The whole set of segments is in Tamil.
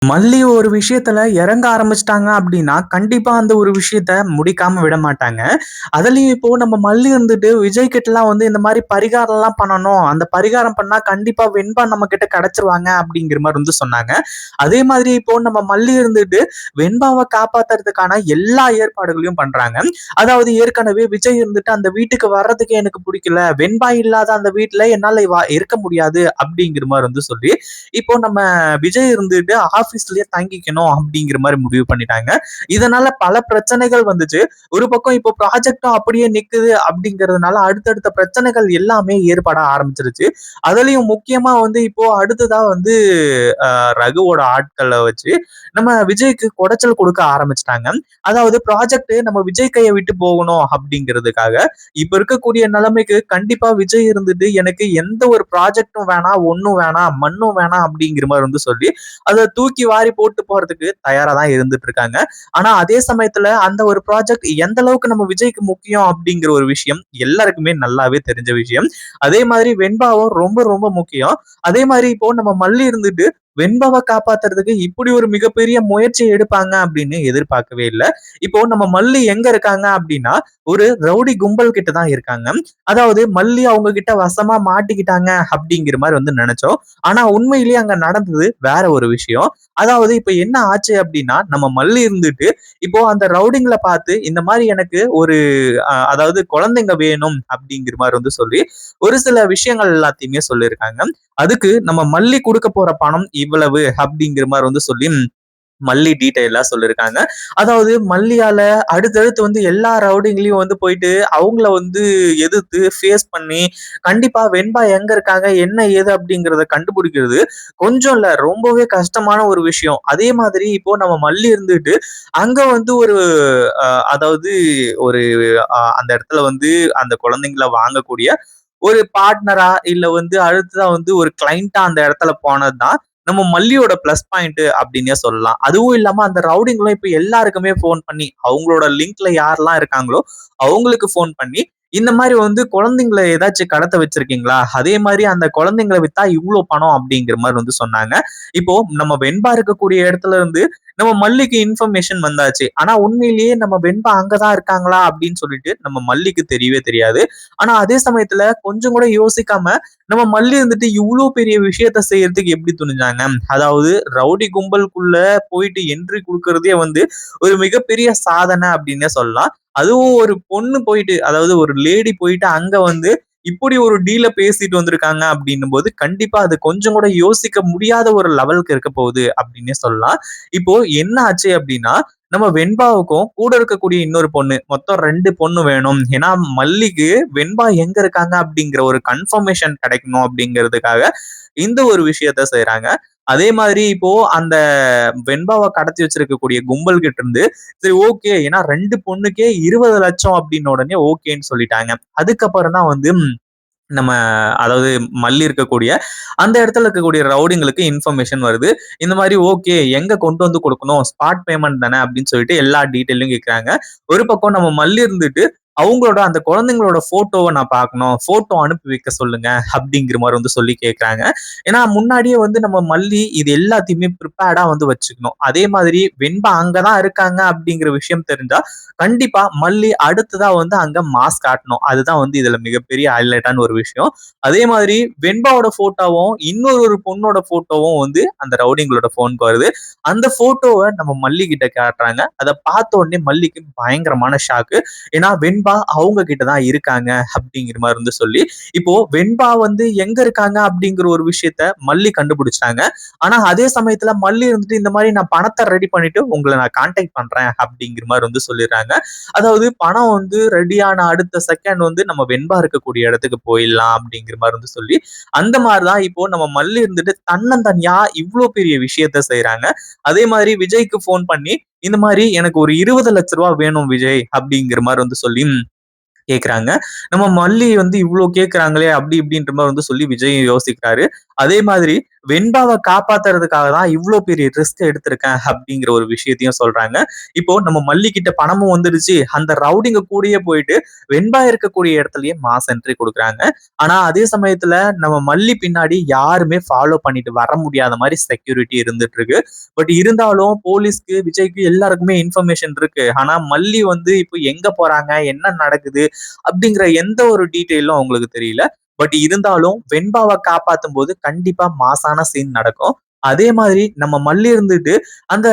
மல்லி ஒரு விஷயத்துல இறங்க ஆரம்பிச்சுட்டாங்க அப்படின்னா, கண்டிப்பா அந்த ஒரு விஷயத்த முடிக்காம விட மாட்டாங்க. அதுலயும் இப்போ நம்ம மல்லி இருந்துட்டு விஜய் கிட்டலாம் வந்து இந்த மாரி பரிகாரம்லாம் பண்ணணும். அந்த பரிகாரம் பண்ணா கண்டிப்பா வெண்பா நம்மகிட்ட கிடைச்சுருவாங்க அப்படிங்கிற மாரி வந்து சொன்னாங்க. அதே மாதிரி இப்போ நம்ம மல்லி இருந்துட்டு வெண்பாவ காப்பாத்துறதுக்கான எல்லா ஏற்பாடுகளையும் பண்றாங்க. அதாவது ஏற்கனவே விஜய் இருந்துட்டு அந்த வீட்டுக்கு வர்றதுக்கு எனக்கு புடிக்கல. வெண்பா இல்லாத அந்த வீட்ல என்னால இருக்க முடியாது அப்படிங்கிற மாரி வந்து சொல்லி, இப்போ நம்ம விஜய் இருந்துட்டு ஆபீஸ்லயே தங்கிக்கணும் அப்படிங்கிற மாதிரி முடிவு பண்ணிட்டாங்க. இதனால பல பிரச்சனைகள் வந்துச்சு. ஒரு பக்கம் இப்போ ப்ராஜெக்டும் அப்படியே நிக்குது அப்படிங்கிறதுனால அடுத்தடுத்த பிரச்சனைகள் எல்லாமே ஏற்பட ஆரம்பிச்சிருச்சு. அதுலயும் முக்கியமா வந்து இப்போ அடுத்ததா வந்து ரகுவோட ஆட்களை வச்சு நம்ம விஜய்க்கு குடைச்சல் கொடுக்க ஆரம்பிச்சிட்டாங்க. அதாவது ப்ராஜெக்ட் நம்ம விஜய் கையை விட்டு போகணும் அப்படிங்கிறதுக்காக இப்ப இருக்கக்கூடிய நிலைமைக்கு கண்டிப்பா விஜய் இருந்துட்டு எனக்கு எந்த ஒரு ப்ராஜெக்டும் வேணாம், ஒண்ணும் வேணாம், மண்ணும் வேணாம் அப்படிங்கிற மாதிரி வந்து சொல்லி அதை தூக்கி வாரி போட்டு போறதுக்கு தயாரா தான் இருந்துட்டு இருக்காங்க. ஆனா அதே சமயத்துல அந்த ஒரு ப்ராஜெக்ட் எந்த அளவுக்கு நம்ம விஜய்க்கு முக்கியம் அப்படிங்கிற ஒரு விஷயம் எல்லாருக்குமே நல்லாவே தெரிஞ்ச விஷயம். அதே மாதிரி வெண்பாவும் ரொம்ப ரொம்ப முக்கியம். அதே மாதிரி இப்போ நம்ம மல்லி இருந்துட்டு வெண்பாவை காப்பாத்துறதுக்கு இப்படி ஒரு மிகப்பெரிய முயற்சி எடுப்பாங்க அப்படின்னு எதிர்பார்க்கவே இல்லை. இப்போ நம்ம மல்லி எங்க இருக்காங்க அப்படின்னா ஒரு ரவுடி கும்பல் கிட்ட தான் இருக்காங்க. அதாவது மல்லி அவங்க கிட்ட வசமா மாட்டிக்கிட்டாங்க அப்படிங்கிற மாதிரி வந்து நினைச்சோம். ஆனா உண்மையிலேயே அங்க நடந்தது வேற ஒரு விஷயம். அதாவது இப்ப என்ன ஆச்சு அப்படின்னா நம்ம மல்லி இருந்துட்டு இப்போ அந்த ரவுடிங்களை பார்த்து இந்த மாதிரி எனக்கு ஒரு அதாவது குழந்தைங்க வேணும் அப்படிங்கிற மாதிரி வந்து சொல்லி ஒரு சில விஷயங்கள் எல்லாத்தையுமே சொல்லியிருக்காங்க. அதுக்கு நம்ம மல்லி கொடுக்க போற பணம் இவ்வளவு அப்படிங்கிற மாதிரி வந்து சொல்லி மல்லி டீட்டெயிலா சொல்லியிருக்காங்க. அதாவது மல்லியால அடுத்தடுத்து வந்து எல்லா ரவுடிங்களையும் வந்து போயிட்டு அவங்கள வந்து எதிர்த்து ஃபேஸ் பண்ணி கண்டிப்பா வெண்பா எங்க இருக்காங்க என்ன ஏது அப்படிங்கிறத கண்டுபிடிக்கிறது கொஞ்சம் இல்ல ரொம்பவே கஷ்டமான ஒரு விஷயம். அதே மாதிரி இப்போ நம்ம மல்லி இருந்துட்டு அங்க வந்து ஒரு அதாவது ஒரு அந்த இடத்துல வந்து அந்த குழந்தைங்களை வாங்கக்கூடிய ஒரு பார்ட்னரா இல்ல வந்து அடுத்ததா வந்து ஒரு கிளைண்டா அந்த இடத்துல போனதுதான் நம்ம மல்லியோட பிளஸ் பாயிண்ட் அப்படின்னே சொல்லலாம். அதுவும் இல்லாம அந்த ரவுடிங்களும் இப்ப எல்லாருக்குமே போன் பண்ணி அவங்களோட லிங்க்ல யாரெல்லாம் இருக்காங்களோ அவங்களுக்கு போன் பண்ணி இந்த மாதிரி வந்து குழந்தைங்களை ஏதாச்சும் கடத்த வச்சிருக்கீங்களா, அதே மாதிரி அந்த குழந்தைங்களை வித்தா இவ்வளவு பணம் அப்படிங்கிற மாதிரி வந்து சொன்னாங்க. இப்போ நம்ம வெண்பா இருக்கக்கூடிய இடத்துல இருந்து நம்ம மல்லிக்கு இன்ஃபர்மேஷன் வந்தாச்சு. ஆனா உண்மையிலேயே நம்ம வெண்பா அங்கதான் இருக்காங்களா அப்படின்னு சொல்லிட்டு நம்ம மல்லிக்கு தெரியவே தெரியாது. ஆனா அதே சமயத்துல கொஞ்சம் கூட யோசிக்காம நம்ம மல்லி இருந்துட்டு இவ்வளவு பெரிய விஷயத்த செய்யறதுக்கு எப்படி துணிஞ்சாங்க. அதாவது ரவுடி கும்பலுக்குள்ள போயிட்டு என்ட்ரி கொடுக்கறதே வந்து ஒரு மிகப்பெரிய சாதனை அப்படின்னே சொல்லலாம். அதுவும் ஒரு பொண்ணு போயிட்டு அதாவது ஒரு லேடி போயிட்டு அங்க வந்து இப்படி ஒரு டீல பேசிட்டு வந்திருக்காங்க அப்படின்னும் போது கண்டிப்பா அது கொஞ்சம் கூட யோசிக்க முடியாத ஒரு லெவலுக்கு இருக்க போகுது அப்படின்னே சொல்லலாம். இப்போ என்ன ஆச்சு அப்படின்னா நம்ம வெண்பாவுக்கும் கூட இருக்கக்கூடிய இன்னொரு பொண்ணு மொத்தம் 2 பொண்ணு வேணும். ஏன்னா மல்லிக்கு வெண்பா எங்க இருக்காங்க அப்படிங்கிற ஒரு கன்ஃபர்மேஷன் கிடைக்கணும் அப்படிங்கிறதுக்காக இந்த ஒரு விஷயத்த செய்யறாங்க. அதே மாதிரி இப்போ அந்த வெண்பாவை கடத்தி வச்சிருக்கக்கூடிய கும்பல் கிட்ட இருந்து சரி ஓகே ஏன்னா 2 பொண்ணுக்கே 20 லட்சம் அப்படின்னு உடனே ஓகேன்னு சொல்லிட்டாங்க. அதுக்கப்புறம் தான் வந்து நம்ம அதாவது மல்லி இருக்கக்கூடிய அந்த இடத்துல இருக்கக்கூடிய ரவுடிங்களுக்கு இன்ஃபர்மேஷன் வருது. இந்த மாதிரி ஓகே எங்க கொண்டு வந்து கொடுக்கணும் ஸ்பாட் பேமெண்ட் தானே அப்படின்னு சொல்லிட்டு எல்லா டீட்டெயிலும் கேட்கறாங்க. ஒரு பக்கம் நம்ம மல்லி இருந்துட்டு அவங்களோட அந்த குழந்தைங்களோட போட்டோவை நான் பார்க்கணும், போட்டோ அனுப்பி வைக்க சொல்லுங்க அப்படிங்கிற மாதிரி வந்து சொல்லி கேட்கறாங்க. ஏன்னா முன்னாடியே வந்து நம்ம மல்லி இது எல்லாத்தையுமே ப்ரிப்பேர்டா வந்து வச்சுக்கணும். அதே மாதிரி வெண்பா அங்கதான் இருக்காங்க அப்படிங்கிற விஷயம் தெரிஞ்சா கண்டிப்பா மல்லி அடுத்ததா வந்து அங்க மாஸ் காட்டணும். அதுதான் வந்து இதுல மிகப்பெரிய ஹைலைட்டான ஒரு விஷயம். அதே மாதிரி வெண்பாவோட போட்டோவும் இன்னொரு ஒரு பொண்ணோட போட்டோவும் வந்து அந்த ரவுடிங்களோட போனுக்கு வருது. அந்த போட்டோவை நம்ம மல்லி கிட்ட காட்டுறாங்க. அதை பார்த்த உடனே மல்லிக்கு பயங்கரமான ஷாக்கு. ஏன்னா வெண்பா அவங்க கிட்டதான் இருக்காங்க அப்படிங்கிற மாதிரி இருந்து சொல்லி இப்போ வெண்பா வந்து எங்க இருக்காங்க அப்படிங்கிற ஒரு விஷயத்த மல்லி கண்டுபிடிச்சாங்க. ஆனா அதே சமயத்துல மல்லி இருந்துட்டு இந்த மாதிரி நான் பணத்தை ரெடி பண்ணிட்டு உங்களை நான் கான்டாக்ட் பண்றேன் அப்படிங்கிற மாதிரி வந்து சொல்லிடுறாங்க. அதாவது பணம் வந்து ரெடியான அடுத்த செகண்ட் வந்து நம்ம வெண்பா இருக்கக்கூடிய இடத்துக்கு போயிடலாம் அப்படிங்கிற மாதிரி வந்து சொல்லி அந்த மாதிரிதான் இப்போ நம்ம மல்லி இருந்துட்டு தன்னந்தனியா இவ்வளவு பெரிய விஷயத்த செய்யறாங்க. அதே மாதிரி விஜய்க்கு போன் பண்ணி இந்த மாதிரி எனக்கு ஒரு 20 லட்ச ரூபாய் வேணும் விஜய் அப்படிங்கிற மாதிரி வந்து சொல்லி கேக்குறாங்க. நம்ம மல்லி வந்து இவ்வளவு கேக்குறாங்களே அப்படி இப்படின்ற மாதிரி வந்து சொல்லி விஜய் யோசிக்கிறாரு. அதே மாதிரி வெண்பாவ காப்பாத்துறதுக்காக தான் இவ்ளோ பெரிய ரிஸ்க் எடுத்திருக்கேன் அப்படிங்கிற ஒரு விஷயத்தையும் சொல்றாங்க. இப்போ நம்ம மல்லி கிட்ட பணமும் வந்துடுச்சு. அந்த ரவுடிங்க கூடயே போயிட்டு வெண்பா இருக்கக்கூடிய இடத்துலயே மாஸ் என்ட்ரி குடுக்குறாங்க. ஆனா அதே சமயத்துல நம்ம மல்லி பின்னாடி யாருமே ஃபாலோ பண்ணிட்டு வர முடியாத மாரி செக்யூரிட்டி இருந்துட்டு இருக்கு. பட் இருந்தாலும் போலீஸ்க்கு, விஜய்க்கு எல்லாருக்குமே இன்ஃபர்மேஷன் இருக்கு. ஆனா மல்லி வந்து இப்போ எங்க போறாங்க? என்ன நடக்குது? அப்படிங்கிற எந்த ஒரு டீட்டெயிலும் அவங்களுக்கு தெரியல. பட் இருந்தாலும் வெண்பாவ காப்பாத்தும்போது கண்டிப்பா மாஸான சீன் நடக்கும். அதே மாதிரி நம்ம மல்லி இருந்துட்டு அந்த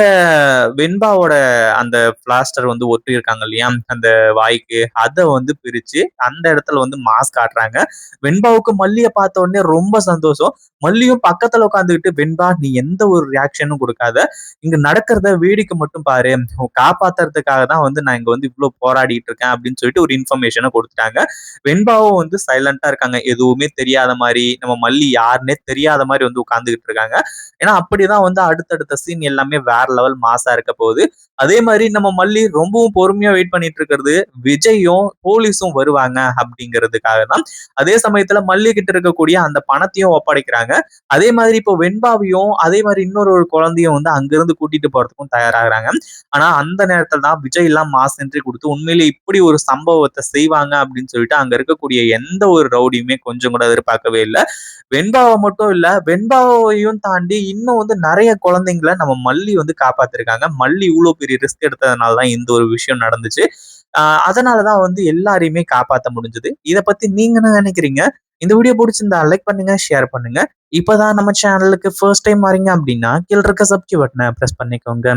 வெண்பாவோட அந்த பிளாஸ்டர் வந்து ஒட்டியிருக்காங்க இல்லையா? அந்த வாய்க்கு. அத வந்து பிரிச்சு அந்த இடத்துல வந்து மாஸ் காட்டுறாங்க. வெண்பாவுக்கு மல்லிய பார்த்த உடனே ரொம்ப சந்தோஷம். மல்லியும் பக்கத்துல உட்கார்ந்துகிட்டு, "வெண்பா நீ எந்த ஒரு ரியாக்ஷனும் குடுக்காத. இங்க நடக்கிறத வேடிக்கை மட்டும் பாரு. காப்பாத்துறதுக்காக தான் வந்து நான் இங்க வந்து இவ்ளோ போராடிட்டு இருக்கேன்" அப்படின்னு சொல்லிட்டு ஒரு இன்ஃபர்மேஷன குடுத்துட்டாங்க. வெண்பாவும் வந்து சைலண்டா இருக்காங்க. எதுவுமே தெரியாத மாரி, நம்ம மல்லி யாருன்னே தெரியாத மாரி வந்து உட்கார்ந்துகிட்டு இருக்காங்க. ஏன்னா அப்படிதான் வந்து அடுத்தடுத்த சீன் எல்லாமே வேற லெவல் மாஸா இருக்க போகுது. அதே மாரி நம்ம மல்லி ரொம்பவும் பொறுமையா வெயிட் பண்ணிட்டு இருக்கிறது, விஜயும், போலீஸும் வருவாங்க அப்படிங்கிறதுக்காக தான். அதே சமயத்துல மல்லி கிட்ட இருக்கக்கூடிய அந்த பணத்தையும் ஒப்படைக்கிறாங்க. அதே மாதிரி இப்போ வெண்பாவையும், அதே மாரி இன்னொரு ஒரு குழந்தையும் வந்து அங்கிருந்து கூட்டிட்டு போறதுக்கும் தயாராகுறாங்க. ஆனா அந்த நேரத்துல தான் விஜய் எல்லாம் மாஸ் என்ட்ரி குடுத்து உண்மையிலேயே இப்படி ஒரு சம்பவத்த செய்வாங்க அப்படின்னு சொல்லிட்டு அங்க இருக்கக்கூடிய எந்த ஒரு ரவுடியுமே கொஞ்சம் கூட எதிர்பார்க்கவே இல்ல. வெண்பாவ மட்டும் இல்ல, வெண்பாவையும் தாண்டி இன்னும் வந்து நெறைய குழந்தைங்கள நம்ம மல்லி வந்து காப்பாத்திருக்காங்க. மல்லி இவ்ளோ பெரிய ரிஸ்க் எடுத்ததுனால தான் இந்த ஒரு விஷயம் நடந்துச்சு. அ அதனால தான் வந்து எல்லாரையுமே காப்பாத்த முடிஞ்சது. இத பத்தி நீங்க என்ன நெனைக்கிறீங்க? இந்த வீடியோ புடிச்சிருந்தா லைக் பண்ணுங்க, ஷேர் பண்ணுங்க. இப்பதான் நம்ம சேனலுக்கு ஃபர்ஸ்ட் டைம் வரீங்க அப்படின்னா, கீழ இருக்க சப்ஸ்கிரைப் பட்டன பிரஸ் பண்ணிக்கோங்க.